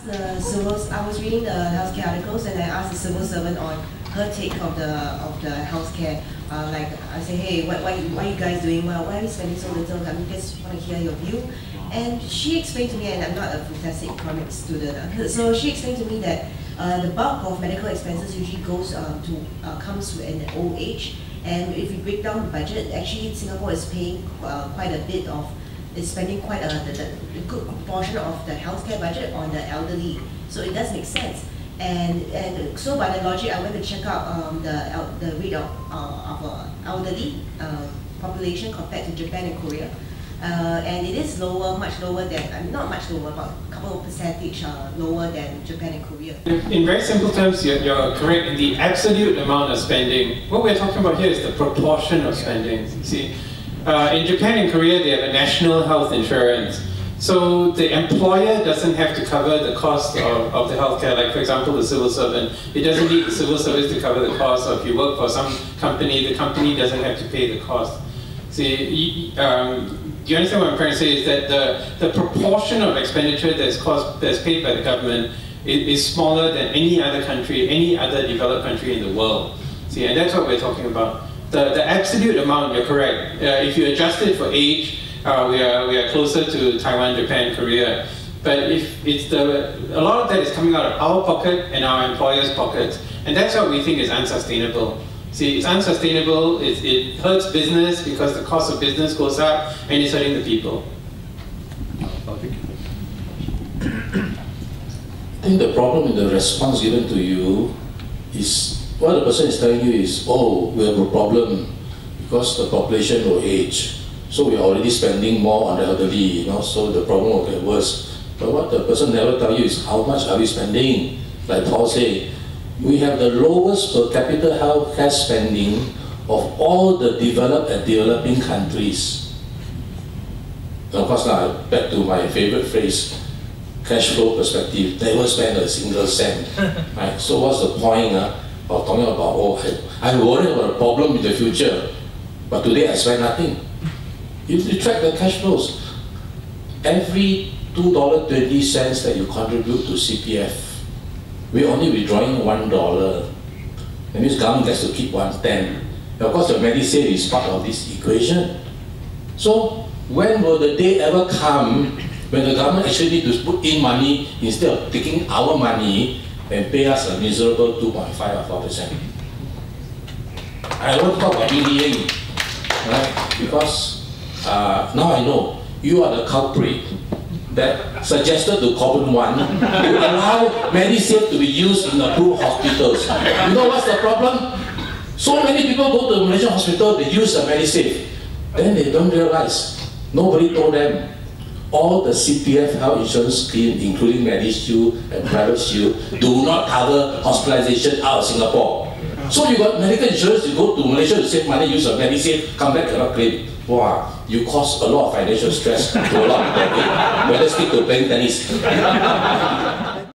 asked I was reading the healthcare articles, and I asked the civil servant on her take of the healthcare. Like I say, hey, why are you guys doing well? Why are you spending so little? I just want to hear your view. And she explained to me, and I'm not a fantastic economics student, so she explained to me that the bulk of medical expenses usually comes in old age. And if you break down the budget, actually Singapore is paying is spending quite a good portion of the healthcare budget on the elderly. So it does make sense. And so by the logic, I went to check out the rate of elderly population compared to Japan and Korea. And it is lower, much lower than, not much lower, about a couple of percentage lower than Japan and Korea. In very simple terms, you're correct. In the absolute amount of spending, what we're talking about here is the proportion of spending. See, in Japan and Korea, they have a national health insurance. So the employer doesn't have to cover the cost of the healthcare, like for example the civil servant. It doesn't need the civil service to cover the cost, or if you work for some company, the company doesn't have to pay the cost. See, do you understand what I'm trying to say? Is that the proportion of expenditure that's paid by the government is smaller than any other country, any other developed country in the world. See, and that's what we're talking about. The absolute amount, you're correct. If you adjust it for age, we are closer to Taiwan, Japan, Korea. But if it's a lot of that is coming out of our pocket and our employers' pockets, and that's what we think is unsustainable. See, it's unsustainable, it hurts business because the cost of business goes up, and it's hurting the people. I think the problem in the response given to you is, what the person is telling you is, oh, we have a problem because the population will age. So we are already spending more on the elderly, so the problem will get worse. But what the person never tell you is, how much are we spending? Like Paul said, we have the lowest per capita healthcare spending of all the developed and developing countries. And of course now, back to my favorite phrase, cash flow perspective, never spend a single cent. Right? So what's the point of talking about, oh, I worry about a problem in the future, but today I spend nothing. You track the cash flows. Every $2.20 that you contribute to CPF, we're only withdrawing $1. That means government gets to keep 110. And of course, the Medisave is part of this equation. So when will the day ever come when the government actually needs to put in money instead of taking our money and pay us a miserable 2.5 or 4%? I don't talk about bullying, right? Because now I know you are the culprit that suggested to Corbyn 1 to allow Medisave to be used in approved hospitals. You know what's the problem? So many people go to the Malaysian hospital, they use the Medisave. Then they don't realize, nobody told them, all the CPF health insurance scheme, including MediShield and Private Shield, do not cover hospitalization out of Singapore. So you got medical insurance, you go to Malaysia to save money, use a Medisave, come back, cannot claim. Wow, you cause a lot of financial stress to a lot of people. Better stick to playing tennis.